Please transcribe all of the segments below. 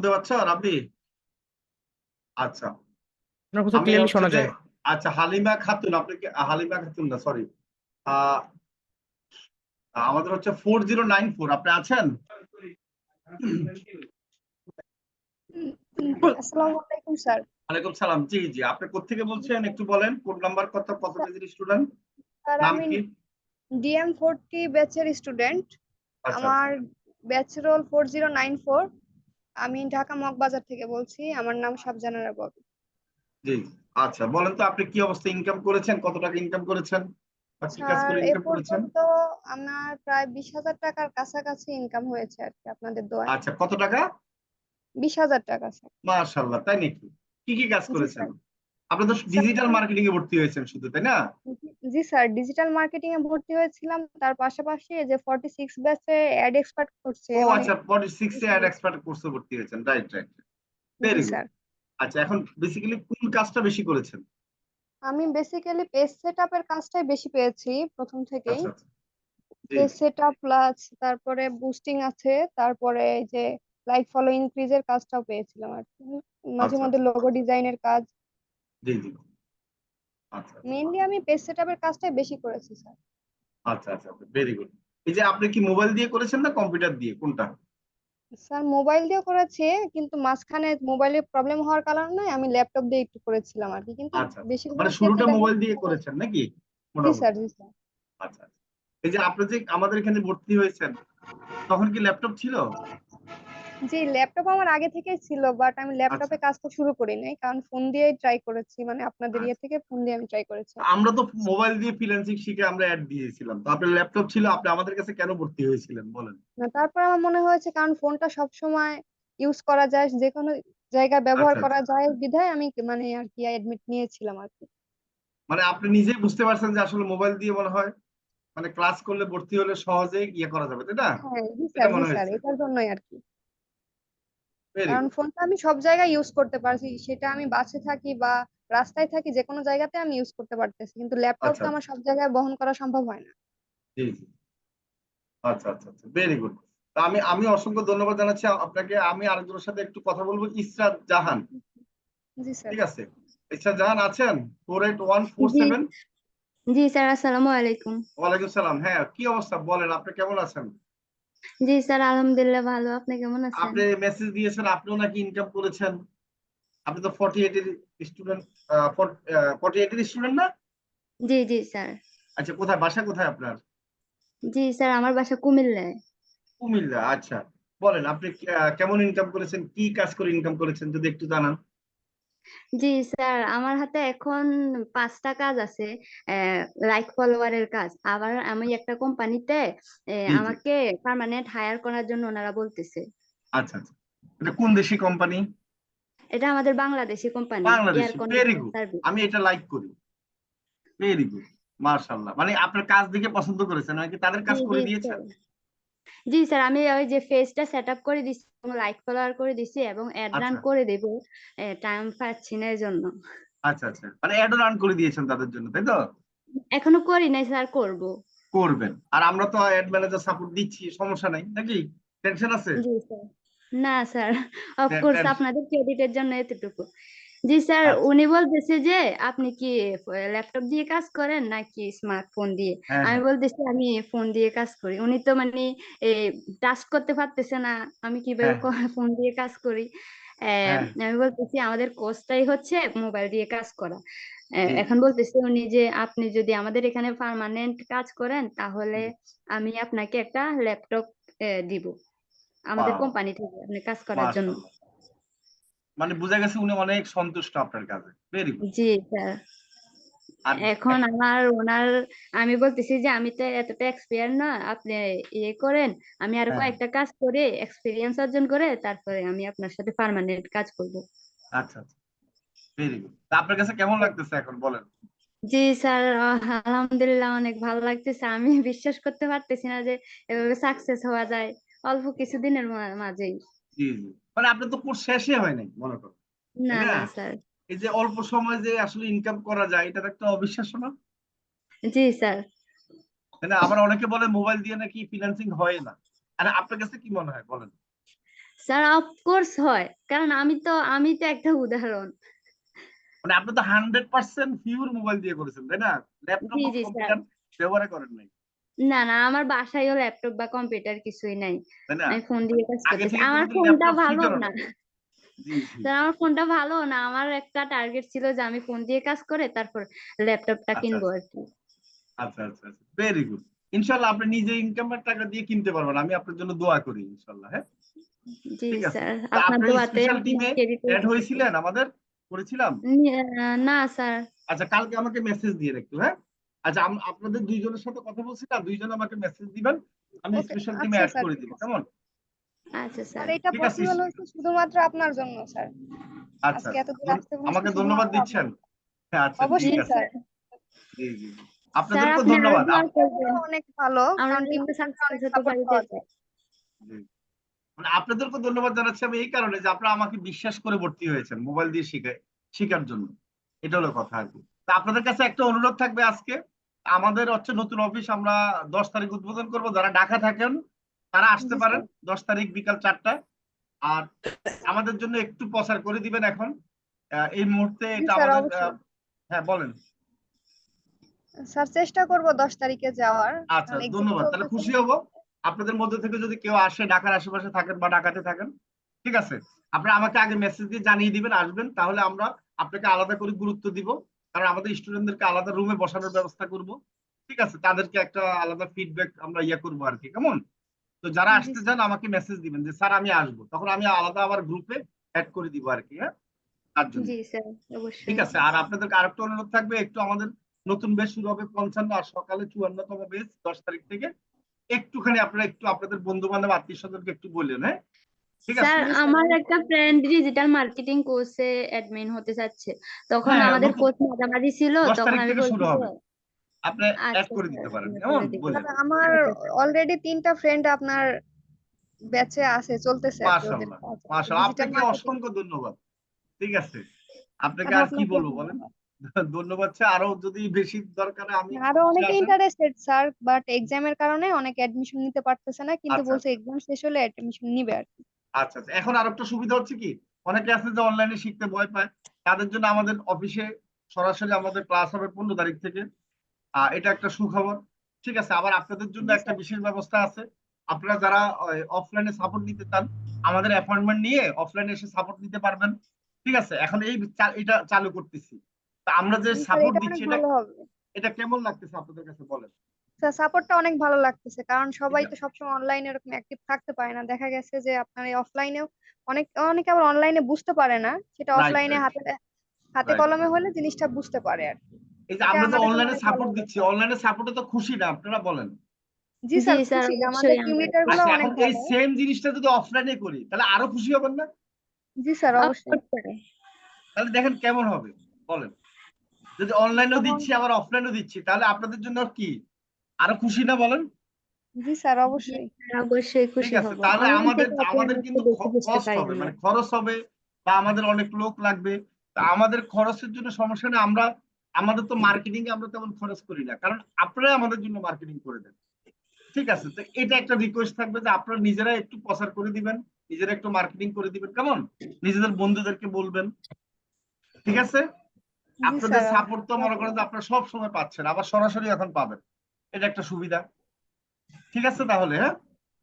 শুনতে পাচ্ছ রাব্বি? আচ্ছা। আপনার কথা আমি ক্লিয়ারলি হচ্ছে শোনা যে যায়। আচ্ছা, হালিমা খাতুন, আপনি কি হালিমা খাতুন না, সরি, আহ আমাদের হচ্ছে 4094, আপনি আছেন? আসসালামু আলাইকুম স্যার। ওয়ালাইকুম সালাম। জি জি, আপনি কোত্থেকে বলছেন একটু বলেন, কোড নাম্বার কত, কত পেজের স্টুডেন্ট, স্যার নাম আমি কি? DM40 ব্যাচের স্টুডেন্ট। আচ্ছা আচ্ছা। আমার ব্যাচ রোল 4094। আমি ঢাকা মগবাজার থেকে বলছি। আমার নাম শাবজানারা ববি। জি জি। আচ্ছা, বলেন তো আপনি কি অবস্থা, ইনকাম করেছেন, কত টাকা ইনকাম করেছেন, বা কি কাজ স্যার করে এ ইনকাম করেছেন? পর্যন্ত আমার প্রায় 20,000 টাকার কাছাকাছি ইনকাম হয়েছে আর কি, আপনাদের দোয়ায়। আচ্ছা, কত টাকা? 20,000 টাকা স্যার। মাশাআল্লাহ, তাই নাকি? কি কি কাজ জি করেছেন? স্যার। আপনি তো স্যার ডিজিটাল মার্কেটিং এ ভর্তি হয়েছেন শুধু, তাই না? জি স্যার, ডিজিটাল মার্কেটিং এ ভর্তি হয়েছিলাম, তার পাশাপাশি এই যে 46 ব্যাচে অ্যাড এক্সপার্ট করছে ও অনেক। আচ্ছা, 46 এ অ্যাড এক্সপার্ট কোর্সে ভর্তি হয়েছেন, রাইট রাইট। জি ভেরি গুড। স্যার। আচ্ছা, এখন বেসিক্যালি কোন কাজটা বেশি করেছেন? আমি বেসিক্যালি পেজ সেটআপের কাজটাই বেশি পেয়েছি প্রথম থেকেই। আচ্ছা আচ্ছা। জি পেজ জি। সেটআপ প্লাস তারপরে বুস্টিং আছে, তারপরে এই যে লাইক ফলো ইনক্রিজের কাজটাও পেয়েছিলাম আর কি। মাঝে আচ্ছা মধ্যে আচ্ছা। লোগো ডিজাইনের কাজ। জি জি। আচ্ছা আচ্ছা। মেইনলি আমি পেজ সেটআপের কাজটাই বেশি করেছি স্যার। আচ্ছা আচ্ছা, ভেরি গুড। এই যে আপনি কি মোবাইল দিয়ে করেছেন না কম্পিউটার দিয়ে, কোনটা? স্যার মোবাইল দিয়েও করেছি, কিন্তু মাঝখানে মোবাইলের প্রবলেম হওয়ার কারণে আমি ল্যাপটপ দিয়ে একটু করেছিলাম আর কি, কিন্তু আচ্ছা আচ্ছা, বেশিরভাগ মানে ক্ষেত্রে শুরুটা দেখা মোবাইল যাচ্ছে দিয়ে মোবাইল। করেছেন নাকি, জি স্যার, মোটামুটি? জি স্যার। আচ্ছা আচ্ছা। এই যে আপনি যে আমাদের এখানে ভর্তি হয়েছেন, তখন কি ল্যাপটপ ছিল? জি, ল্যাপটপ আমার আগে থেকেই ছিল, বাট আমি আচ্ছা ল্যাপটপে কাজটা শুরু করি নাই, কারণ ফোন দিয়েই ট্রাই করেছি, মানে আপনাদের ইয়ে আচ্ছা। থেকে ফোন দিয়ে আমি ট্রাই করেছি। আমরা তো মোবাইল দিয়ে ফ্রিল্যান্সিং শিখে আমরা অ্যাড দিয়েছিলাম, তো আপনার ল্যাপটপ ছিল, আপনি আমাদের কাছে কেন ভর্তি হয়েছিলেন বলেন? না, তারপর আমার মনে হয়েছে কারণ ফোনটা সব সময় ইউজ করা যায়, যে কোনো জায়গায় ব্যবহার আচ্ছা করা আচ্ছা। যায় বিধায় আমি মানে আর কি অ্যাডমিট নিয়েছিলাম আর কি। মানে আপনি নিজেই বুঝতে পারছেন যে আসলে মোবাইল দিয়ে মনে হয় মানে ক্লাস করলে, ভর্তি হলে সহজে ইয়ে করা যাবে, তাই না? হ্যাঁ জি এটা স্যার, জি মনে স্যার, হয়েছে। এটার জন্যই আর কি। ভেরি কারণ গুড। ফোনটা আমি সব জায়গায় ইউজ করতে পারছি, সেটা আমি বাসে থাকি বা রাস্তায় থাকি, যে কোনো জায়গাতে আমি ইউজ করতে পারতেছি, কিন্তু ল্যাপটপ আচ্ছা তো আচ্ছা। আমার সব জায়গায় বহন করা সম্ভব হয় না। জি জি। আচ্ছা আচ্ছা আচ্ছা, ভেরি গুড। তা আমি আমি অসংখ্য ধন্যবাদ জানাচ্ছি আপনাকে। আমি আরেকজনের সাথে একটু কথা বলবো, ইসরাত জাহান। জি স্যার। ঠিক আছে, ইসরাত জাহান আছেন? 48147। জি জি স্যার, আসসালামু আলাইকুম। ওয়ালাইকুম সালাম। হ্যাঁ, কি অবস্থা বলেন, আপনি কেমন আছেন? জি স্যার, আলহামদুলিল্লাহ ভালো। আপনি কেমন আছেন? আপনি মেসেজ দিয়েছেন, আপনিও নাকি ইনকাম করেছেন। আপনি তো 48 এর স্টুডেন্ট, 48 এর স্টুডেন্ট না? জি জি স্যার। আচ্ছা, কোথায় বাসা, কোথায় আপনার? জি স্যার, আমার বাসা কুমিল্লায়। কুমিল্লা। আচ্ছা, বলেন আপনি কেমন ইনকাম করেছেন, কি কাজ করে ইনকাম করেছেন, যদি একটু জানান। জি স্যার, আমার হাতে এখন 5টা কাজ আছে। লাইক ফলোয়ারের কাজ, আবার আমি একটা কোম্পানিতে জি জি। আমাকে পার্মানেন্ট হায়ার করার জন্য ওনারা বলতেছে। আচ্ছা আচ্ছা। এটা কোন দেশি কোম্পানি? এটা আমাদের Bangladeshi company, air Bangladeshi, very condition good. Service. আমি এটা লাইক করি। Very good. মার্শাল্লাহ, মানে আপনার কাজ দেখে পছন্দ করেছেন নাকি তাদের জি কাজ জি করে দিয়েছেন? স্যার। জি স্যার, আমি ওই যে পেজটা সেট আপ করে দিছি এবং লাইক ফলোয়ার করে দিছি এবং অ্যাড রান আচ্ছা করে দেব। টাইম পাচ্ছি না এই জন্য। আচ্ছা আচ্ছা, মানে অ্যাড রান করে দিয়েছেন তাদের জন্য, তাই তো? এখনো করি নাই স্যার, করব। করবেন, আর আমরা তো অ্যাড ম্যানেজার সাপোর্ট দিচ্ছি, সমস্যা নাই নাকি? টেনশন আছে? জি স্যার। না স্যার, অফকোর্স টেনশন। আপনাদের ক্রেডিটের জন্য এতটুকু। জি স্যার, আচ্ছা। উনি বলতেছে যে আপনি কি ল্যাপটপ দিয়ে কাজ করেন নাকি স্মার্টফোন দিয়ে। হ্যাঁ আমি হ্যাঁ বলতেছি আমি ফোন দিয়ে কাজ করি। উনি তো মানে টাচ করতে পারতেছে না, আমি কিভাবে হ্যাঁ হ্যাঁ ফোন দিয়ে কাজ করি। হ্যাঁ। আমি বলতেছি আমাদের কোর্সটাই হচ্ছে মোবাইল দিয়ে কাজ করা। জি জি। এখন বলতেছে উনি যে আপনি যদি আমাদের এখানে পার্মানেন্ট কাজ করেন তাহলে জি। আমি আপনাকে একটা ল্যাপটপ দিব আমাদের ওয়াও। কোম্পানি থেকে আপনি কাজ করার জন্য। মাশাআল্লাহ, মানে বোঝা গেছে উনি অনেক সন্তুষ্ট আপনার কাজে। Very good. জি স্যার। আর এখন আমার ওনার, আমি বলতেছি যে আমি তো এতটা এক্সপিরিয়েন্স না, আপনি ইয়ে করেন, আমি আরো হ্যাঁ হ্যাঁ। কয়েকটা কাজ করে এক্সপিরিয়েন্স অর্জন করে তারপরে আমি আপনার সাথে পার্মানেন্ট কাজ করব। আচ্ছা আচ্ছা, ভেরি গুড। তা আপনার কাছে কেমন লাগতেছে এখন বলেন? জি স্যার, আলহামদুলিল্লাহ অনেক ভালো লাগতেছে। আমি বিশ্বাস করতে পারতেছি না যে এভাবে সাকসেস হওয়া যায় অল্প কিছুদিনের মাঝেই। জি জি, মানে আপনার তো কোর্স শেষই হয় নাই মনে করো, তাই না না? না স্যার। এই যে অল্প সময় যে আসলে ইনকাম করা যায়, এটা তো একটা অবিশ্বাস্য না? জি স্যার। তাই না? আবার অনেকে বলে মোবাইল দিয়ে নাকি ফিন্যান্সিং হয় না। আর আপনার কাছে কি মনে হয় বলেন? স্যার অফকোর্স হয়, কারণ আমি তো একটা উদাহরণ। মানে আপনি তো 100% পিওর মোবাইল দিয়ে করেছেন, তাই না? ল্যাপটপ জি বা জি স্যার। কম্পিউটার ব্যবহার করেন নাই, না না, আমার বাসায়ও ল্যাপটপ বা কম্পিউটার কিছুই নাই, তাই না? আমি ফোন দিয়ে কাজ আগে করতেছি। থেকে আমার কোনোদিন ফোনটা ল্যাপটপ ভালো শিখেন না না? জি জি। স্যার, আমার ফোনটা ভালো না। আমার একটা টার্গেট ছিল যে আমি ফোন দিয়ে কাজ করে তারপর ল্যাপটপটা আচ্ছা কিনবো আচ্ছা আর কি। আচ্ছা আচ্ছা আচ্ছা, ভেরি গুড। ইনশাল্লাহ আপনি নিজে ইনকামের টাকা দিয়ে কিনতে পারবেন, আমি আপনার জন্য দোয়া করি ইনশাল্লাহ। হ্যাঁ, জি ঠিক আছে। স্যার, তো আপনার আপনার দোয়াতে স্পেশাল আমি টিমে আজকে অ্যাড রিপোর্ট। হয়েছিলেন আমাদের, করেছিলাম। না স্যার। আচ্ছা, কালকে আমাকে মেসেজ দিয়ে একটু, হ্যাঁ। আচ্ছা, আপনাদের দুইজনের সাথে কথা বলছি না, দুইজন আমাকে মেসেজ দিবেন, আমি ওকে, স্পেশাল টিমে আচ্ছা অ্যাড স্যার, করে ঠিক দিব, আছে। কেমন? আচ্ছা আর স্যার। এটা ঠিক আছে। পসিবল হয়েছে শুধুমাত্র আপনার জন্য স্যার। আচ্ছা, আজকে এত দূর আসতে বলেছি আমাকে ধন্যবাদ শুধুমাত্র দিচ্ছেন। আপনার। হ্যাঁ, আচ্ছা, জি ঠিক অবশ্যই আছে। স্যার। স্যার। জি জি জি। স্যার আপনাদেরকেও আপনি আরো ধন্যবাদ। দোয়া করবেন, টিমটা অনেক ভালো, আমরা কারণ টিম একটু থেকে সাকসেস অনেক হতে সাপোর্ট পারি পাওয়া যাতে। যায়। জি। মানে আপনাদেরকেও ধন্যবাদ জানাচ্ছি আমি এই কারণে যে আপনারা আমাকে বিশ্বাস করে ভর্তি হয়েছেন মোবাইল দিয়ে শিখার জন্য। এটা হলো কথা আর কি। তা আপনাদের কাছে একটা অনুরোধ থাকবে আজকে, আমাদের হচ্ছে নতুন অফিস আমরা 10 তারিখ উদ্বোধন করব। যারা ঢাকা থাকেন তারা আসতে জি পারেন স্যার। 10 তারিখ বিকাল 4টায়। আর আমাদের জন্য একটু প্রচার করে দিবেন এখন, এই মুহূর্তে জি এটা স্যার, আমাদের অবশ্যই হ্যাঁ বলেন। স্যার, চেষ্টা করব 10 তারিখে যাওয়ার, আচ্ছা, কারণ এক্সাম ধন্যবাদ, তাহলে চলতেছে। খুশি হব। আপনাদের মধ্যে থেকে যদি কেউ আসে, ঢাকার আশেপাশে থাকেন বা ঢাকাতে থাকেন, ঠিক আছে, আপনারা আমাকে আগে মেসেজ দিয়ে জানিয়ে দিবেন আসবেন, তাহলে আমরা আপনাকে আলাদা করে গুরুত্ব দিব। কারণ আমাদের স্টুডেন্টদেরকে আলাদা রুমে বসানোর ব্যবস্থা করব, ঠিক আছে, তাদেরকে একটা আলাদা ফিডব্যাক আমরা করবো আর কি, কেমন? তো যারা জি আসতে স্যার। চান আমাকে মেসেজ দিবেন যে স্যার আমি আসবো, তখন আমি আলাদা আবার গ্রুপে অ্যাড করে দিব আর কি, হ্যাঁ, তার জন্য। জি স্যার, ঠিক অবশ্যই। আছে, আর আপনাদেরকে আরেকটা অনুরোধ থাকবে, একটু আমাদের নতুন বেচ শুরু হবে 55 আর সকালে 54তম বেচ 10 তারিখ থেকে। একটুখানি আপনারা একটু আপনাদের বন্ধু বান্ধব আত্মীয় স্বজনকে একটু বললেন, হ্যাঁ, ঠিক আছে। স্যার, জি স্যার, আমার একটা অবশ্যই। ফ্রেন্ড ডিজিটাল মার্কেটিং কোর্সে অ্যাডমিন হতে চাচ্ছে, তখন হ্যাঁ হ্যাঁ, আমাদের নতুন কোর্স মাঝামাঝি ছিল, 10 তখন তারিখ আমি থেকে বলছি শুরু যে হবে, আপনি অ্যাড আচ্ছা করে স্যার, দিতে পারেন, আমি কেমন? করে দিব। বলেন। স্যার, আমার আচ্ছা স্যার। অলরেডি 3টা ফ্রেন্ড আপনার ব্যাচে আছে, চলতেছে আর কি ওদের মাশাআল্লাহ, কাজ মাশাআল্লাহ, ডিজিটাল আপনাকে মার্কেটিং। অসংখ্য ধন্যবাদ। ঠিক আছে, আপনাকে আর কি আপনাকে বলবো বলেন। ধন্যবাদ। ধন্যবাদ, আরো যদি বেশি দরকার হয় আমি একটু আরো পিছিয়ে অনেকে আসেন। ইন্টারেস্টেড স্যার, বাট এক্সামের কারণে অনেকে অ্যাডমিশন নিতে পারতেছে না, কিন্তু আচ্ছা বলছে আচ্ছা এক্সাম শেষ হলে অ্যাডমিশন নিবে আর কি। আচ্ছা আচ্ছা, এখন আর একটা সুবিধা হচ্ছে কি, অনেকে আছে যে অনলাইনে শিখতে ভয় পায়, তাদের জন্য আমাদের অফিসে সরাসরি আমাদের ক্লাস হবে 15 তারিখ থেকে। এটা একটা সুখবর। ঠিক আছে, আবার আপনাদের জন্য জি একটা স্যার। বিশেষ ব্যবস্থা আছে। আপনারা যারা অফলাইনে সাপোর্ট নিতে চান, আমাদের অ্যাপয়েন্টমেন্ট নিয়ে অফলাইনে এসে সাপোর্ট নিতে পারবেন। ঠিক আছে, এখন এটা চালু করতেছি। তা আমরা যে জি স্যার, সাপোর্ট এটা অনেক দিচ্ছি, এটা ভালো হবে। এটা কেমন লাগতেছে আপনাদের কাছে বলেন। স্যার, সাপোর্টটা অনেক ভালো লাগতেছে, কারণ ঠিক সবাই তো আছে, সবসময় অনলাইনে এরকম অ্যাক্টিভ থাকতে পারে না। দেখা গেছে যে আপনার এই অফলাইনেও অনেকে আবার অনলাইনে বুঝতে পারে না, সেটা রাইট অফলাইনে রাইট হাতে হাতে রাইট। কলমে হলে জিনিসটা বুঝতে পারে আর কি। এই যে এটা আমরা যে আমাদের জন্য অনলাইনে অনেক ভালো সাপোর্ট হবে দিচ্ছি, স্যার। অনলাইনে সাপোর্টে তো খুশি না আপনারা বলেন। জি জি স্যার, স্যার, খুশি। আমাদের অবশ্যই টিম আমরা লিডার গুলো খুশি। আচ্ছা, অনেক এখন এই ভালো। সেম জিনিসটা যদি অফলাইনে করি তাহলে আরো খুশি হবেন না? জি স্যার, অবশ্যই। Of course sir. তাহলে দেখেন কেমন হবে বলেন। যদি অনলাইনেও তখন দিচ্ছি আবার অফলাইনেও দিচ্ছি, তাহলে আপনাদের জন্য কি আরো খুশি না বলেন? জি স্যার, জি অবশ্যই। স্যার, অবশ্যই ঠিক খুশি আছে, হব। তাহলে অনলাইন আমাদের থেকে আমাদের অফলাইনে একটু কিন্তু বেশি বুঝতে কস্ট পারি হবে, আমরা। মানে খরচ হবে, বা আমাদের অনেক লোক লাগবে। তা আমাদের খরচের জন্য সমস্যা নেই, আমাদের তো মার্কেটিং এ আমরা তেমন খরচ করি না, কারণ আপনারাই আমাদের জন্য মার্কেটিং করে দেন। ঠিক আছে, তো এটা একটা রিকোয়েস্ট থাকবে যে আপনারা নিজেরা একটু প্রচার করে দিবেন, নিজেরা একটু মার্কেটিং করে দিবেন, কেমন? নিজেদের বন্ধুদেরকে বলবেন, ঠিক আছে। জি আপনাদের স্যার, সাপোর্ট তো মনে করেন অবশ্যই। যে আপনারা সব সময় পাচ্ছেন, আবার সরাসরি এখন পাবেন, এটা একটা সুবিধা। ঠিক আছে তাহলে, হ্যাঁ,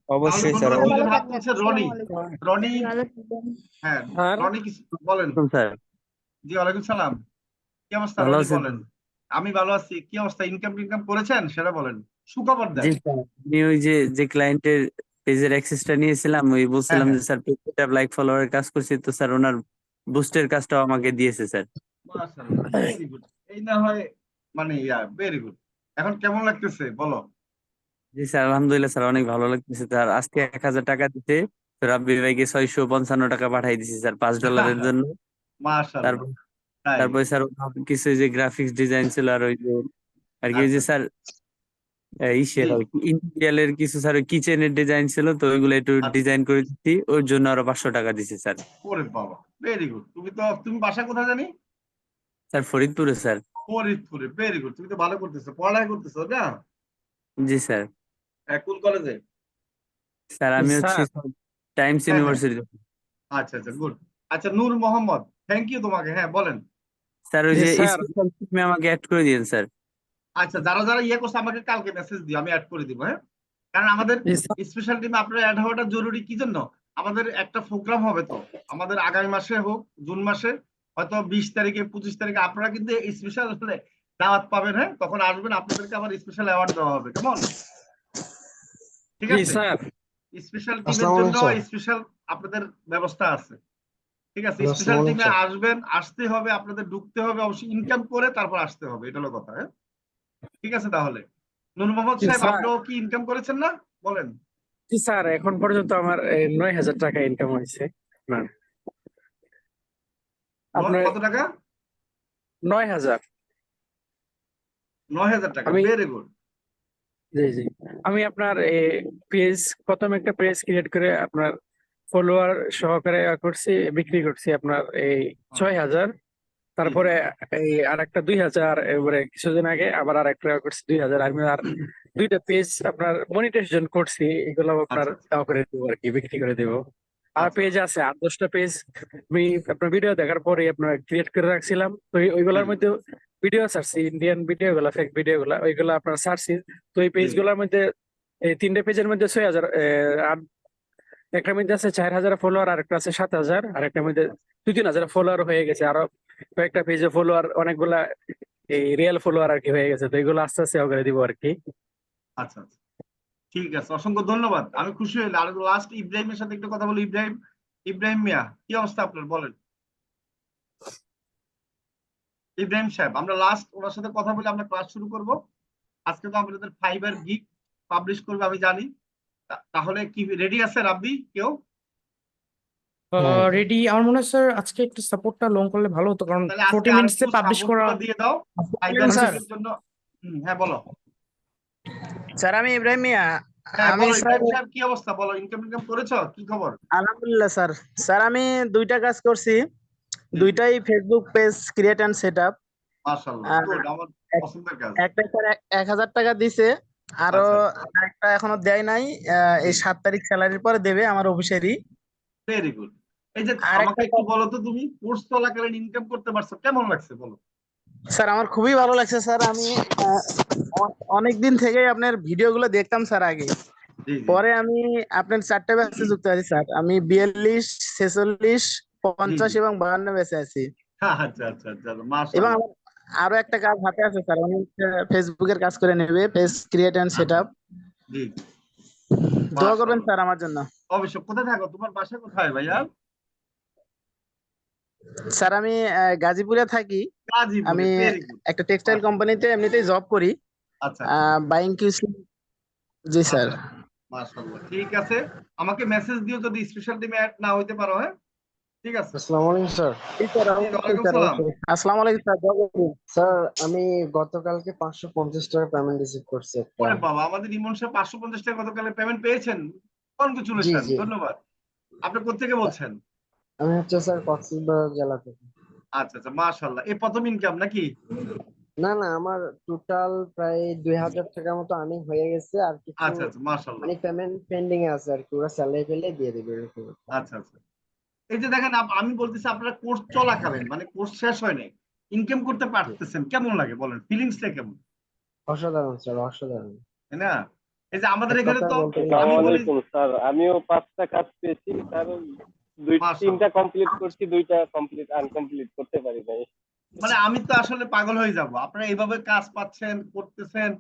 তাহলে অবশ্যই জি স্যার, ধন্যবাদ। স্যার, ভালো দুইজন হাত থাকবেন। তুলছে, রনি। আসসালামু আলাইকুম। রনি, ভালো থাকবেন। হ্যাঁ, আর রনি কিছু বলেন। স্যার জি, ওয়ালাইকুম সালাম। কি অবস্থা ভালো রনি, আছেন তো? বলেন। আমি ভালো আছি, কি অবস্থা, ইনকাম টিনকাম করেছেন সেটা বলেন, সুখবর জি দেন। স্যার, আমি ওই যে যে ক্লায়েন্টের পেজের অ্যাক্সেসটা নিয়েছিলাম, ওই হ্যাঁ বলছিলাম হ্যাঁ, যে স্যার পেজটা লাইক ফলোয়ারের কাজ করছি, তো স্যার ওনার বুস্টের কাজটাও আমাকে দিয়েছে স্যার। মাশাআল্লাহ, ভেরি গুড। এই না হয় মানে ভেরি গুড। এখন কেমন লাগতেছে বলো। জি স্যার, আলহামদুলিল্লাহ স্যার, অনেক ভালো লাগতেছে স্যার। আজকে 1000 টাকা দিতে রাব্বি ভাইকে 655 টাকা পাঠাই দিছি স্যার, $5 জন্য। মাশাআল্লাহ, তারপর তাই? তারপর স্যার কিছু যে গ্রাফিক্স ডিজাইন ছিল, আর ওই যে আর কি ওই আচ্ছা যে স্যার ইসের জি, আর কি ইন্টেরিয়ালের কিছু স্যার কিচেনের ডিজাইন ছিল, তো ওইগুলো একটু আচ্ছা। ডিজাইন করে দিচ্ছি, ওর জন্য আরো 500 টাকা দিছে স্যার। ওরে বাবা, ভেরি গুড। তুমি বাসা কোথায় জানি? স্যার ফরিদপুরে স্যার। ফরিদপুরে, ভেরি গুড। তুমি তো ভালো করতেছো, পড়ালেখা করতেছো না? জি স্যার। কোন কলেজে? স্যার আমি হচ্ছে স্যার টাইমস হ্যাঁ, হ্যাঁ। ইউনিভার্সিটি। আচ্ছা আচ্ছা, গুড। আচ্ছা, নূর মোহাম্মদ, থ্যাংক ইউ তোমাকে। হ্যাঁ, বলেন। স্যার ওই জি যে স্যার। স্পেশাল টিমে আমাকে অ্যাড করে দিয়েন স্যার। আচ্ছা, যারা যারা ইয়ে করছে আমাকে কালকে মেসেজ দিও, আমি অ্যাড করে দিব। হ্যাঁ, কারণ আমাদের জি স্যার। স্পেশাল টিমে আপনার অ্যাড হওয়াটা জরুরি। কি জন্য? আমাদের একটা প্রোগ্রাম হবে, তো আমাদের আগামী মাসে হোক, জুন মাসে, হয়তো 20 তারিখে 25 তারিখে আপনারা কিন্তু স্পেশাল দাওয়াত পাবেন। হ্যাঁ, তখন আসবেন, আপনাদেরকে আবার স্পেশাল অ্যাওয়ার্ড দেওয়া হবে, কেমন? ঠিক জি আছে, স্যার। স্পেশাল টিমের আসসালামু জন্য আলাইকুম স্যার। স্পেশাল আপনাদের ব্যবস্থা আছে। ঠিক আছে, হ্যালো, স্পেশাল আসসালামু টিমে আলাইকুম স্যার। আসবেন, আসতে হবে, আপনাদের ঢুকতে হবে, অবশ্যই ইনকাম করে তারপর আসতে হবে, এটা হলো কথা। হ্যাঁ, ঠিক আছে। তাহলে নূর মোহাম্মদ জি সাহেব, স্যার। আপনিও কি ইনকাম করেছেন না? বলেন। জি স্যার, এখন পর্যন্ত আমার 9,000 টাকা ইনকাম হয়েছে। আপনার আপনার কত টাকা? 9,000। 9,000 টাকা, আমি ভেরি গুড। জি জি আমি আপনার পেজ, প্রথম একটা পেজ ক্রিয়েট করে আপনার ফলোয়ার সহকারে করছি, বিক্রি করছি আপনার এই 6,000। তারপরে এই আরেকটা 2,000, এবারে কিছুদিন আগে আবার আরেকটা করছি 2,000। আমি আর 2টা পেজ আপনার মনিটাইজেশন করছি, এগুলো আপনার আচ্ছা, দাও করে দেবো আর কি, বিক্রি করে দেবো। আর আচ্ছা। পেজ আছে 8-10টা পেজ। আমি আপনার ভিডিও দেখার পরে আপনার ক্রিয়েট করে রাখছিলাম, তো ওইগুলোর হুম। মধ্যে ভিডিও ছাড়ছি, ইন্ডিয়ান ভিডিও গুলা, ফেক ভিডিও গুলা, ওইগুলো আপনার ছাড়ছি। তো এই পেজ জি। গুলার মধ্যে এই 3টে পেজের মধ্যে 6,000, আর একটা মধ্যে আছে 4,000 ফলোয়ার, আর একটা আছে 7,000, আর একটা মধ্যে 2-3,000 ফলোয়ার হয়ে গেছে। আরো কয়েকটা পেজে ফলোয়ার অনেকগুলা এই রিয়েল ফলোয়ার আর কি হয়ে গেছে, তো এগুলো আস্তে আস্তে করে দিব আর কি। আচ্ছা আচ্ছা, ঠিক আছে, অসংখ্য ধন্যবাদ, আমি খুশি হইলাম। আর লাস্ট ইব্রাহিমের সাথে একটু কথা বলি। ইব্রাহিম, ইব্রাহিম মিয়া, কি অবস্থা আপনার, বলেন। ইব্রাহিম সাহেব, আমরা লাস্ট ওনার সাথে কথা বলে আমরা ক্লাস শুরু করব। আজকে তো আমাদের ফাইবার গিগ পাবলিশ করবে, আমি জানি। তাহলে কি রেডি আছে রাব্বি কেউ? হ্যাঁ। রেডি। আমার মনে হয় স্যার আজকে একটু সাপোর্টটা লং করলে ভালো হতো, কারণ তাহলে 40 আজকে মিনিটসে আরেকটু পাবলিশ সাপোর্ট করা। গুলো দিয়ে দাও ফাইবার বলেন স্যার। গিগের জন্য। হ্যাঁ, বলো। স্যার আমি ইব্রাহিম মিয়া। হ্যাঁ, আমি বলো স্যার, ইব্রাহিম সাহেব, কি অবস্থা, বলো। ইনকাম করেছো, কি খবর? আলহামদুলিল্লাহ স্যার। স্যার আমি 2টা কাজ করছি, 2টাই Facebook page create and set up. মাশাআল্লাহ, গুড, আমার পছন্দের কাজ। একটা স্যার 1,000 টাকা দিছে, আরো আচ্ছা, একটা এখনো দেয় নাই। এই 7 তারিখ স্যালারির পরে দেবে আমার অফিসেরই। Very good. এই যে আর আমাকে একটা একটু বলো তো, তুমি কোর্স চলাকালীন ইনকাম করতে পারছো, কেমন লাগছে বলো? স্যার আমার খুবই ভালো লাগছে স্যার। আমি অনেক দিন থেকেই আপনার ভিডিও গুলো দেখতাম স্যার আগে। জি জি পরে আমি আপনার 4টে ব্যাচে যুক্ত আছি স্যার। আমি 42, 46, 50 এবং 52 ব্যাচে আছি। আচ্ছা আচ্ছা আচ্ছা, এবং মাশাআল্লাহ। আমার আরো একটা কাজ হাতে আছে স্যার, উনি ফেসবুকের কাজ করে নেবে, page create and set up. জি, দোয়া করবেন মাশাআল্লাহ। স্যার আমার জন্য। অবশ্যই। কোথায় থাকো, তোমার বাসা কোথায় ভাইয়া? স্যার আমি গাজীপুরে থাকি। গাজীপুরে, আমি ভেরি গুড। একটা টেক্সটাইল কোম্পানিতে এমনিতেই জব করি, আচ্ছা বাইং কিউসি। জি স্যার। আচ্ছা, মাশাআল্লাহ, ঠিক আছে। আমাকে মেসেজ দিও যদি স্পেশাল টিমে অ্যাড না হইতে পারো। হ্যাঁ, ঠিক আছে। আসসালামু আলাইকুম স্যার। জি স্যার, জি, অবশ্যই ওয়ালাইকুম স্যার, সালাম। অবশ্যই। আসসালামু আলাইকুম স্যার, দোয়া করবেন। স্যার আমি গতকালকে 550 টাকা পেমেন্ট রিসিভ করছি একটা। ওরে বাবা, আমাদের ইমন সাহেব 550 টাকা গতকালে পেমেন্ট পেয়েছেন। জি কনগ্রাচুলেশন, জি ধন্যবাদ। আপনি কোত্থেকে বলছেন? আমি হচ্ছে স্যার কক্সবাজার জেলা থেকে। আচ্ছা আচ্ছা, মাশাআল্লাহ, এই প্রথম ইনকাম নাকি? না না, আমার টোটাল প্রায় 2,000 টাকার মতো আর্নিং হয়ে গেছে, আর কিছু আচ্ছা আচ্ছা, মাশাআল্লাহ। মানে পেমেন্ট পেন্ডিং এ আছে আর কি, ওরা স্যালারি পেলে দিয়ে দেবে এরকম। আচ্ছা আচ্ছা, এই যে দেখেন, আমি বলতেছি আপনারা কোর্স চলাকালীন, মানে কোর্স শেষ হয় নাই, ইনকাম করতে পারতেছেন, কেমন লাগে বলেন, ফিলিংসটা কেমন, অসাধারণ স্যার, অসাধারণ। তাই না? এই যে আমাদের এক এখানে কথা তো বলতে গেলে আমি বলি, আসসালামু আলাইকুম স্যার, আমিও 5টা কাজ পেয়েছি স্যার। মাশাআল্লাহ। 3টা কমপ্লিট করছি, 2টা কমপ্লিট আনকমপ্লিট করতে পারি নাই। মানে আমি তো আসলে পাগল হয়ে যাব, আপনারা এইভাবে কাজ পাচ্ছেন, করতেছেন।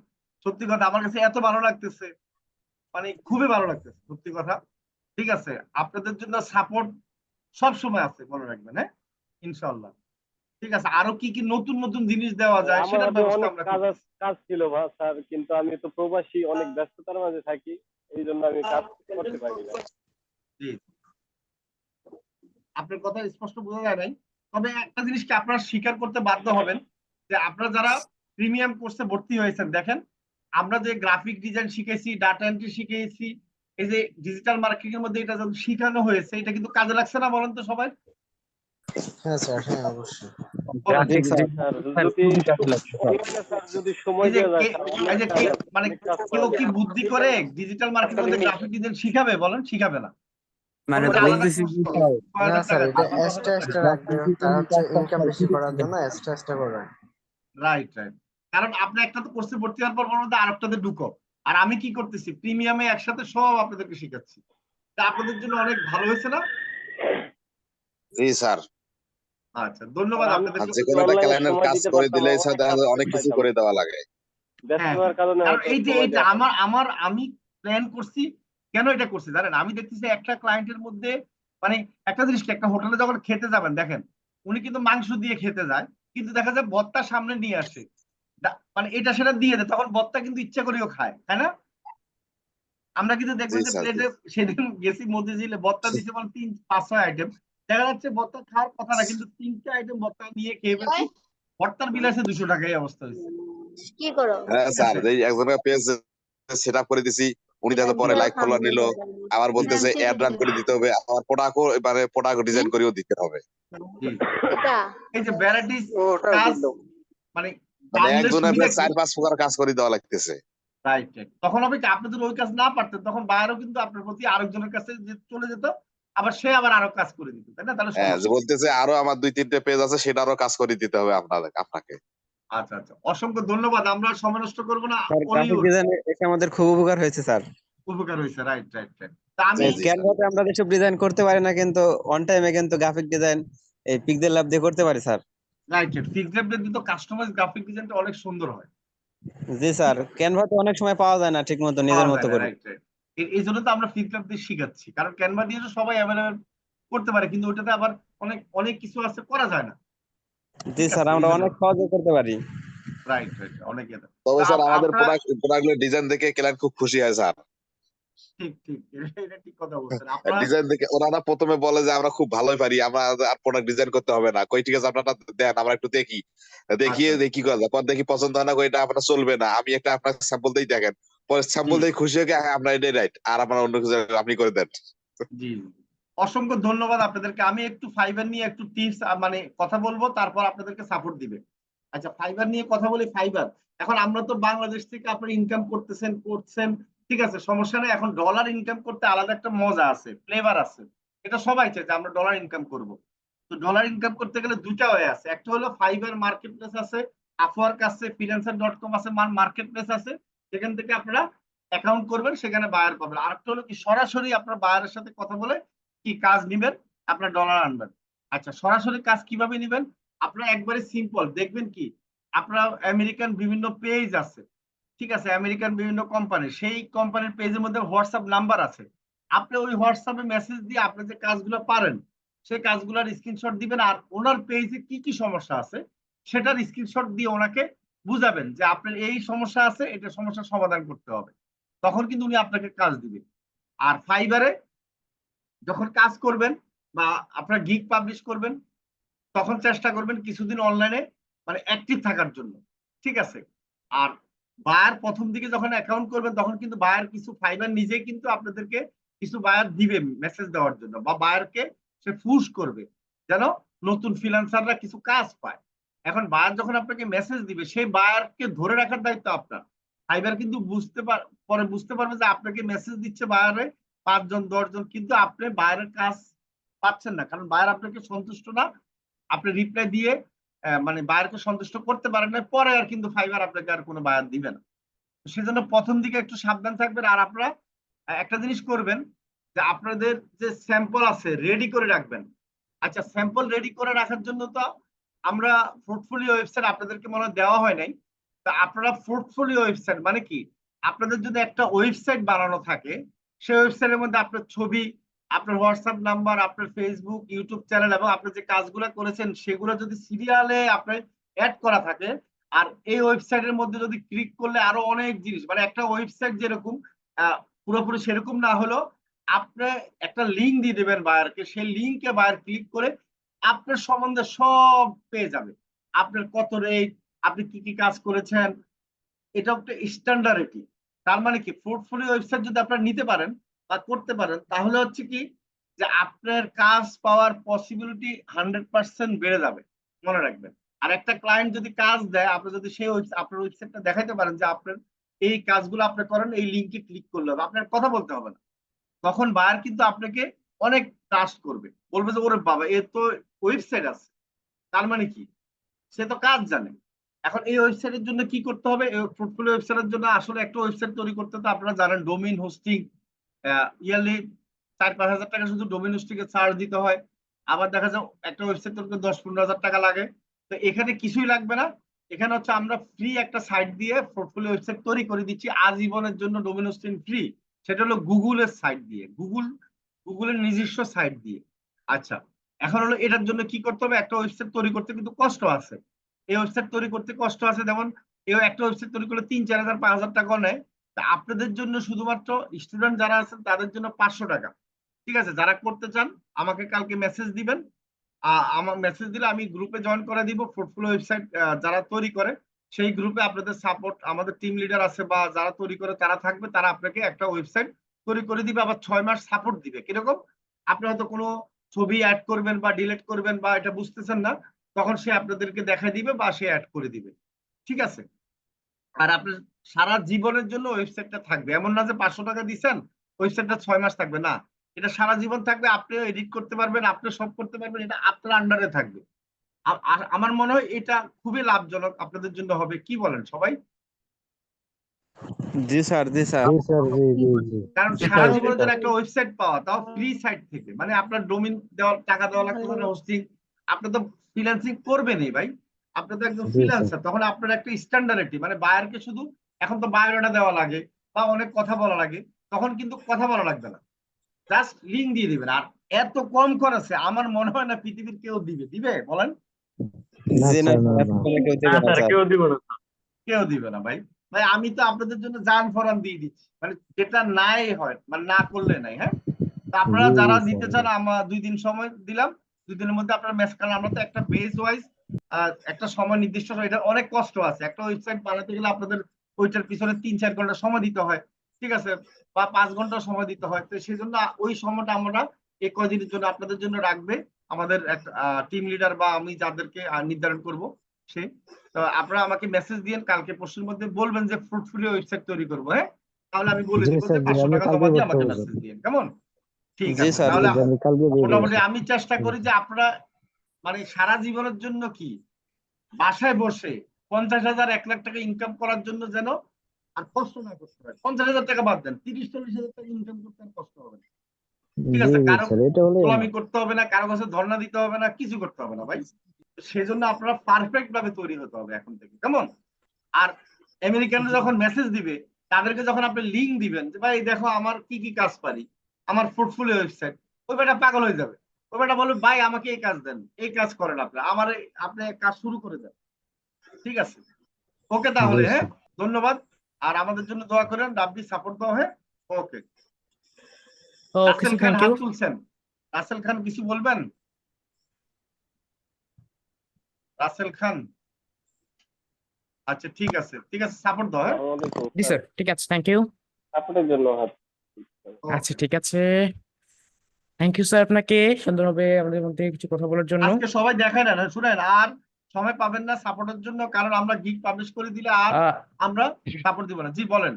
সত্যি কথা, আমার কাছে এত ভালো লাগতেছে, মানে খুবই ভালো লাগতেছে, সত্যি কথা। ঠিক আছে, আপনাদের জন্য সাপোর্ট সব সময় আছে, মনে রাখবেন। হ্যাঁ, ইনশাআল্লাহ। ঠিক আছে, আরো কি কি নতুন নতুন জিনিস দেওয়া যায় আমার সেটার হাতে ব্যবস্থা অনেক আমরা কাজ করব। কাজ ছিল স্যার, কিন্তু আমি তো প্রবাসী, অনেক ব্যস্ততার মাঝে থাকি, এই জন্য আমি কাজ করতে পারি না। জি, আপনার কথা স্পষ্ট বোঝা যায় নাই। তবে একটা জিনিসকে আপনারা স্বীকার করতে বাধ্য হবেন, যে আপনারা যারা প্রিমিয়াম কোর্সে ভর্তি হয়েছেন, দেখেন আমরা যে গ্রাফিক ডিজাইন শিখেছি, ডাটা এন্ট্রি শিখেছি, এই যে ডিজিটাল মার্কেটিং এর মধ্যে এটা যখন শিখানো হয়েছে, এটা কিন্তু কাজে লাগছে না, বলেন তো সবাই? হ্যাঁ স্যার, হ্যাঁ অবশ্যই। গ্রাফিক্স স্যার স্যার যদি খুবই কাজে লাগছে স্যার। স্যার যদি সময় এই যে দেওয়া যায় স্যার, এই যে মানে অনেক কাজ করা কেউ কি যায়। বুদ্ধি করে ডিজিটাল মার্কেটিং মধ্যে গ্রাফিক ডিজাইন শিখাবে, বলেন? শিখাবে না। মানে ওটা আলাদা বলতেছি কোর্স যে করো, স্যার, 6,000 না স্যার, টাকা এটা দিয়ে। এক্সট্রা এক্সট্রা রাখবে, তারা হচ্ছে ইনকাম বেশি করার জন্য এক্সট্রা এক্সট্রা করে। Right right. কারণ আপনি একটা তো কোর্সে ভর্তি হওয়ার পর মধ্যে আরেকটাতে ঢুকো, আর আমি কি করতেছি প্রিমিয়ামে একসাথে সব আপনাদেরকে শিখাচ্ছি। তা আপনাদের জন্য অনেক ভালো হয়েছে না? জি স্যার, আচ্ছা, ধন্যবাদ আর আমি আর আপনাদেরকে। যে যদি কোনো একটা অনলাইনে ক্লায়েন্টের সময় কাজ দিতে করে পারতাম দিলে স্যার অনেক দেখা কাজ যায় অনেক করতে কিছু পারতাম, করে দেওয়া লাগে। ব্যস্ত হ্যাঁ থাকার কারণে কারণ হয়তো এই যে সময় এইটা দেওয়া হয় না। আমি প্ল্যান করছি, কেন এটা করছি জানেন? আমি দেখতেছি একটা ক্লায়েন্টের মধ্যে মানে একটা জিনিস কি, একটা হোটেলে যখন খেতে যাবেন দেখেন উনি কিন্তু মাংস দিয়ে খেতে যায়, কিন্তু দেখা যায় ভর্তা সামনে নিয়ে আসে, মানে এটা সেটা দিয়ে দেয়, তখন ভর্তা কিন্তু ইচ্ছা করেও খায়, তাই না? আমরা কিন্তু জি দেখবেন যে স্যার, জি। প্লেটে সেদিন গেছি মতিঝিলে, ভর্তা দিছে মানে 3-5-6 আইটেম, দেখা যাচ্ছে ভর্তা খাওয়ার কথা না, কিন্তু 3টে আইটেম ভর্তা নিয়ে খেয়ে ফেলছি, ভর্তার বিল আছে 200 টাকা, এই অবস্থা হয়েছে। কি করো? হ্যাঁ ঠিক স্যার, আছে। এই একজনের পেজ সেট আপ করে দিছি, উনি দেখো পরে লাইক ফলোয়ার নিল, আবার বলতেছে অ্যাড রান করে দিতে হবে, আবার প্রোডাক্টও এবারে প্রোডাক্ট ডিজাইন করেও দিতে হবে। জি এটা এই যে ভ্যারাইটিস ওটা কাজ, বুঝলো। মানে মানে জানলে একজনের সুবিধা পেজ কি? 4-5 প্রকার কাজ করে দেওয়া লাগতেছে। Right right. তখন হবে কি, আপনি যদি ওই কাজ না পারতেন তখন বাইরেও কিন্তু আপনার প্রতি আরেকজনের কাছে চলে যেত, আবার সে আবার আরো কাজ করে দিত, তাই না? তাহলে হ্যাঁ, যে সমস্যা। বলতেছে আরো আমার 2-3টে পেজ আছে, সেটারও কাজ করে দিতে হবে আপনাকে। আচ্ছা আচ্ছা, অসংখ্য ধন্যবাদ, আমরা সময় নষ্ট করবো না। স্যার গ্রাফিক অলিউড ডিজাইন এসে আমাদের খুব উপকার হয়েছে স্যার। উপকার হয়েছে। Right right right. তা জি আমি জি স্যার। ক্যানভাতে আমরা যেসব ডিজাইন করতে পারি না, কিন্তু অন টাইমে কিন্তু গ্রাফিক ডিজাইন এই পিক্সেল ল্যাব দিয়ে করতে পারি sir. Right right, fixed lab কিন্তু কাস্টমাইজ গ্রাফিক ডিজাইনটা অনেক সুন্দর হয়। জি স্যার, ক্যানভাতে অনেক সময় পাওয়া যায় না ঠিক মতো নিজের পাওয়া মতো যায় না, করে। Right right. এই জন্য তো আমরা ফিক্সড ল্যাব দিয়ে শিখাচ্ছি, কারণ ক্যানভা দিয়ে তো সবাই অ্যাভেলেবেল করতে পারে, কিন্তু ওটাতে আবার অনেক অনেক কিছু আছে করা যায় না। জি ঠিক স্যার, আছে, এই আমরা জন্য। অনেক সহজে করতে পারি। রাইট রাইট, অনেক এটা। তবে তা স্যার আমাদের আপনারা প্রোডাক্টের ডিজাইন দেখে ক্লায়েন্ট খুব খুশি হয় স্যার। ঠিক ঠিক, এটা ঠিক কথা বলছেন আপনারা। ডিজাইন দেখে ওনারা প্রথমে বলে যে আমরা খুব ভালোই পারি, আমরা আর প্রোডাক্ট ডিজাইন করতে হবে না। কই ঠিক আছে, আপনারা দেন, আমরা একটু দেখি, দেখিয়ে আচ্ছা দেখি কথা, পর দেখি পছন্দ হয় না, কই এটা আপনার চলবে না, আমি একটা আপনার স্যাম্পল দিয়ে দেখেন, পরে জি স্যাম্পল দিয়ে খুশি হয়ে গিয়ে, হ্যাঁ আমরা এটাই রাইট, আর আপনার অন্য কিছু আপনি করে দেন। জি জি। অসংখ্য ধন্যবাদ আপনাদেরকে। আমি একটু ফাইবার নিয়ে একটু টিপস মানে কথা বলবো, তারপর আপনাদেরকে সাপোর্ট দিবে। আচ্ছা, ফাইবার নিয়ে কথা বলি। ফাইবার, এখন আমরা তো বাংলাদেশ থেকে আপনার ইনকাম করছেন, ঠিক আছে, সমস্যা নেই। এখন ডলার ইনকাম করতে আলাদা একটা মজা আছে, ফ্লেভার আছে, এটা সবাই চায় যে আমরা ডলার ইনকাম করব। তো ডলার ইনকাম করতে গেলে দুইটা ওয়ে আছে, একটা হলো ফাইবার মার্কেট প্লেস আছে, আপওয়ার্ক আছে, ফ্রিল্যান্সার.কম আছে, মার্কেট প্লেস আছে, সেখান থেকে আপনারা অ্যাকাউন্ট করবেন, সেখানে বায়ার পাবেন। আরেকটা হলো কি, সরাসরি আপনার বায়ারের সাথে কথা বলে কি কাজ নিবেন, আপনার ডলার আনবেন। আচ্ছা, সরাসরি কাজ কিভাবে নিবেন? আপনারা একবারে সিম্পল দেখবেন কি, আপনার আমেরিকান বিভিন্ন পেজ আছে, ঠিক আছে, আমেরিকান বিভিন্ন কোম্পানি, সেই কোম্পানির পেজের মধ্যে হোয়াটসঅ্যাপ নাম্বার আছে। আপনি ওই হোয়াটসঅ্যাপে মেসেজ দিয়ে আপনি যে কাজগুলো পারেন সেই কাজগুলোর স্ক্রিনশট দিবেন, আর ওনার পেজে কি কি সমস্যা আছে সেটার স্ক্রিনশট দিয়ে ওনাকে বুঝাবেন যে আপনার এই সমস্যা আছে, এটা সমস্যার সমাধান করতে হবে। তখন কিন্তু উনি আপনাকে কাজ দিবে। আর ফাইবারে যখন কাজ করবেন বা আপনার গিগ পাবলিশ করবেন, তখন চেষ্টা করবেন কিছুদিন অনলাইনে মানে অ্যাক্টিভ থাকার জন্য, ঠিক আছে। আর বায়ার প্রথম দিকে যখন অ্যাকাউন্ট করবেন, তখন কিন্তু বায়ার কিছু ফাইবার নিজেই কিন্তু আপনাদেরকে কিছু বায়ার দিবে মেসেজ দেওয়ার জন্য, বা বায়ারকে সে পুশ করবে যেন নতুন ফ্রিল্যান্সাররা কিছু কাজ পায়। এখন বায়ার যখন আপনাকে মেসেজ দিবে, সেই বায়ারকে ধরে রাখার দায়িত্ব আপনার। ফাইবার কিন্তু পরে বুঝতে পারবে যে আপনাকে মেসেজ দিচ্ছে বায়ারে 5 জন 10 জন, কিন্তু আপনি বায়ারের কাজ পাচ্ছেন না, কারণ বায়ার আপনাকে সন্তুষ্ট না, আপনি রিপ্লাই দিয়ে মানে বায়ারকে সন্তুষ্ট করতে পারেন না, পরে আর কিন্তু ফাইবার আপনাকে আর কোনো বায়ার দিবে না। সেজন্য প্রথম দিকে একটু সাবধান থাকবেন। আর আপনারা একটা জিনিস করবেন যে আপনাদের যে স্যাম্পল আছে রেডি করে রাখবেন। আচ্ছা, স্যাম্পল রেডি করে রাখার জন্য তো আমরা পোর্টফোলিও ওয়েবসাইট আপনাদেরকে মনে হয় দেওয়া হয় নাই। তা আপনারা পোর্টফোলিও ওয়েবসাইট মানে কি, আপনাদের যদি একটা ওয়েবসাইট বানানো থাকে, সেই ওয়েবসাইটের মধ্যে আপনার ছবি, আপনার হোয়াটসঅ্যাপ নাম্বার, আপনার ফেসবুক, ইউটিউব চ্যানেল এবং আপনি যে কাজগুলো করেছেন সেগুলো যদি সিরিয়ালে আপনার অ্যাড করা থাকে, আর এই ওয়েবসাইটের মধ্যে যদি ক্লিক করলে আরো অনেক জিনিস, মানে একটা ওয়েবসাইট যেরকম পুরোপুরি সেরকম না হলো, আপনি একটা লিঙ্ক দিয়ে দেবেন বায়ারকে, সেই লিঙ্কে বায়ার ক্লিক করে আপনার সম্বন্ধে সব পেয়ে যাবে। আপনার কত রেট, আপনি কি কি কাজ করেছেন, এটা একটা স্ট্যান্ডার্ড। তার মানে কি, পোর্টফোলিও ওয়েবসাইট যদি আপনারা নিতে পারেন বা করতে পারেন, তাহলে হচ্ছে কি যে আপনার কাজ পাওয়ার পসিবিলিটি 100% বেড়ে যাবে, মনে রাখবেন। আর একটা ক্লায়েন্ট যদি কাজ দেয়, আপনি যদি সেই আপনার ওয়েবসাইটটা দেখাইতে পারেন যে আপনার এই কাজগুলো আপনি করেন, এই লিঙ্কে ক্লিক করলে হবে, আপনার কথা বলতে হবে না, তখন বায়ার কিন্তু আপনাকে অনেক ট্রাস্ট করবে, বলবে যে ওরে বাবা এর তো ওয়েবসাইট আছে, তার মানে কি সে তো কাজ জানে। এখন এই ওয়েবসাইটের জন্য কি করতে হবে? পোর্টফোলিও ওয়েবসাইটের জন্য আসলে একটা ওয়েবসাইট তৈরি করতে তো আপনারা জানেন ডোমেইন হোস্টিং ইয়ারলি 4-5 হাজার টাকা শুধু ডোমেইন হোস্টিং এ চার্জ দিতে হয়। আবার দেখা যায় একটা ওয়েবসাইট তৈরি করতে 10-15 হাজার টাকা লাগে। তো এখানে কিছুই লাগবে না, এখানে হচ্ছে আমরা ফ্রি একটা সাইট দিয়ে পোর্টফোলিও ওয়েবসাইট তৈরি করে দিচ্ছি আজীবনের জন্য, ডোমেইন হোস্টিং ফ্রি। সেটা হলো গুগলের সাইট দিয়ে, গুগলের নিজস্ব সাইট দিয়ে। আচ্ছা, এখন হলো এটার জন্য কি করতে হবে? একটা ওয়েবসাইট তৈরি করতে কিন্তু কষ্ট আছে। এই ওয়েবসাইট তৈরি করতে কষ্ট আছে, যেমন একটা ওয়েবসাইট তৈরি করলে 3-4 হাজার 5 হাজার টাকা নেয়। তা আপনাদের জন্য শুধুমাত্র স্টুডেন্ট যারা আছেন তাদের জন্য 500 টাকা। ঠিক আছে, যারা করতে চান আমাকে কালকে মেসেজ দিবেন, আমার মেসেজ দিলে আমি গ্রুপে জয়েন করে দিব। পোর্টফোলিও ওয়েবসাইট যারা তৈরি করে সেই গ্রুপে আপনাদের সাপোর্ট, আমাদের টিম লিডার আছে বা যারা তৈরি করে তারা থাকবে, তারা আপনাকে একটা ওয়েবসাইট তৈরি করে দিবে, আবার 6 মাস সাপোর্ট দিবে। কিরকম? আপনি হয়তো কোনো ছবি অ্যাড করবেন বা ডিলিট করবেন বা এটা বুঝতেছেন না, তখন সে আপনাদেরকে দেখা দিবে বা সে অ্যাড করে দিবে। ঠিক আছে, আর আপনার সারা জীবনের জন্য ওয়েবসাইটটা থাকবে। এমন না যে 500 টাকা দিচ্ছেন ওয়েবসাইটটা 6 মাস থাকবে, না, এটা সারা জীবন থাকবে। আপনিও এডিট করতে পারবেন, আপনি সব করতে পারবেন, এটা আপনার আন্ডারে থাকবে। আর আমার মনে হয় এটা খুবই লাভজনক আপনাদের জন্য হবে। কি বলেন সবাই? জি স্যার, জি স্যার। কারণ সারা জীবনের জন্য একটা ওয়েবসাইট পাওয়া, তাও ফ্রি সাইট থেকে, মানে আপনার ডোমেইন দেওয়ার টাকা দেওয়া লাগবে না, হোস্টিং। আপনি তো ফ্রিল্যান্সিং করবেনই ভাই, আপনি তো একদম ফ্রিল্যান্সার, তখন আপনার একটা স্ট্যান্ডার্ডিটি, মানে বায়ারকে শুধু এখন তো বায়োডাটা দেওয়া লাগে বা অনেক কথা বলা লাগে, তখন কিন্তু কথা বলা লাগবে না, জাস্ট লিঙ্ক দিয়ে দিবেন। আর এত কম খরচে আমার মনে হয় না পৃথিবীর কেউ দিবে বলেন? জি না স্যার, এত করে কেউ দেবে না স্যার। কেউ দিব না। কেউ দিবে না ভাই। ভাই আমি তো আপনাদের জন্য জান ফরান দিয়ে দিচ্ছি, মানে যেটা নাই হয়, মানে না করলে নাই। হ্যাঁ, তা আপনারা যারা দিতে চান, আমরা 2 দিন সময় দিলাম, 2 দিনের মধ্যে আপনারা ম্যাচ, কারণ আমরা তো একটা বেস ওয়াইজ একটা সময় নির্দিষ্ট, এটা অনেক কষ্ট আছে। একটা ওয়েবসাইট বানাতে গেলে আপনাদের ওইটার পিছনে 3-4 ঘন্টা সময় দিতে হয়, ঠিক আছে, বা 5 ঘন্টা সময় দিতে হয়। তো সেই জন্য ওই সময়টা আমরা এই কয়দিনের জন্য আপনাদের জন্য রাখবে আমাদের টিম লিডার বা আমি যাদেরকে নির্ধারণ করব সে। তো আপনারা আমাকে মেসেজ দিয়েন, কালকে পরশুর মধ্যে বলবেন যে ফ্রুটফুলি ওয়েবসাইট তৈরি করবো। হ্যাঁ, তাহলে আমি বলে দিব যে 500 টাকা জমা দিয়ে আমাকে মেসেজ দিয়েন, কেমন? ঠিক জি আছে, স্যার। তাহলে মোটামুটি আমি চেষ্টা করি যে আপনারা মানে সারা জীবনের জন্য কি বাসায় বসে 50,000 1 লাখ টাকা ইনকাম করার জন্য যেন আর কষ্ট না করতে হয়। 50,000 টাকা বাদ দেন, 30-40 হাজার টাকা ইনকাম করতে আর কষ্ট হবে না। ঠিক আছে, কারো গোলামি করতে হবে না, কারো কাছে ধর্ণা দিতে হবে না, কিছু করতে হবে না ভাই। সেজন্য আপনারা পারফেক্ট ভাবে তৈরি হতে হবে এখন থেকে, কেমন? আর আমেরিকানরা যখন মেসেজ দিবে, তাদেরকে যখন আপনি লিঙ্ক দিবেন যে ভাই দেখো আমার কি কি কাজ পারি, আমার পোর্টফোলিও ওয়েবসাইট, ওই বেটা পাগল হয়ে যাবে। ওই বেটা বলবে ভাই আমাকে এই কাজ দেন, এই কাজ করেন আপনি, আমার আপনি কাজ শুরু করে দেন। ঠিক আছে, ওকে তাহলে, হ্যাঁ, ধন্যবাদ। আর আমাদের জন্য দোয়া করেন, রাব্বি সাপোর্ট দাও। হ্যাঁ, ওকে। ওকে রাসেল স্যার, খান থ্যাংক হাত ইউ। তুলছেন, রাসেল খান কিছু বলবেন? রাসেল খান, আচ্ছা ঠিক আছে, ঠিক আছে, সাপোর্ট দাও। হ্যাঁ, জি স্যার, ঠিক আছে, থ্যাংক ইউ। আপনাদের জন্য হাত। আচ্ছা ঠিক আছে, থ্যাংক ইউ স্যার আপনাকে সুন্দরভাবে আমাদের মধ্যে কিছু কথা বলার জন্য। আজকে সবাই দেখায় না, শুনেন, আর সময় পাবেন না সাপোর্টের জন্য, কারণ আমরা গিগ পাবলিশ করে দিলে আর আহ, আমরা সাপোর্ট দিব না। জি বলেন।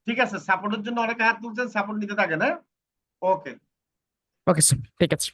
ঠিক আছে, সাপোর্টের জন্য অনেকে হাত তুলছেন, সাপোর্ট নিতে থাকেন। হ্যাঁ, ওকে। ওকে স্যার, ঠিক আছে।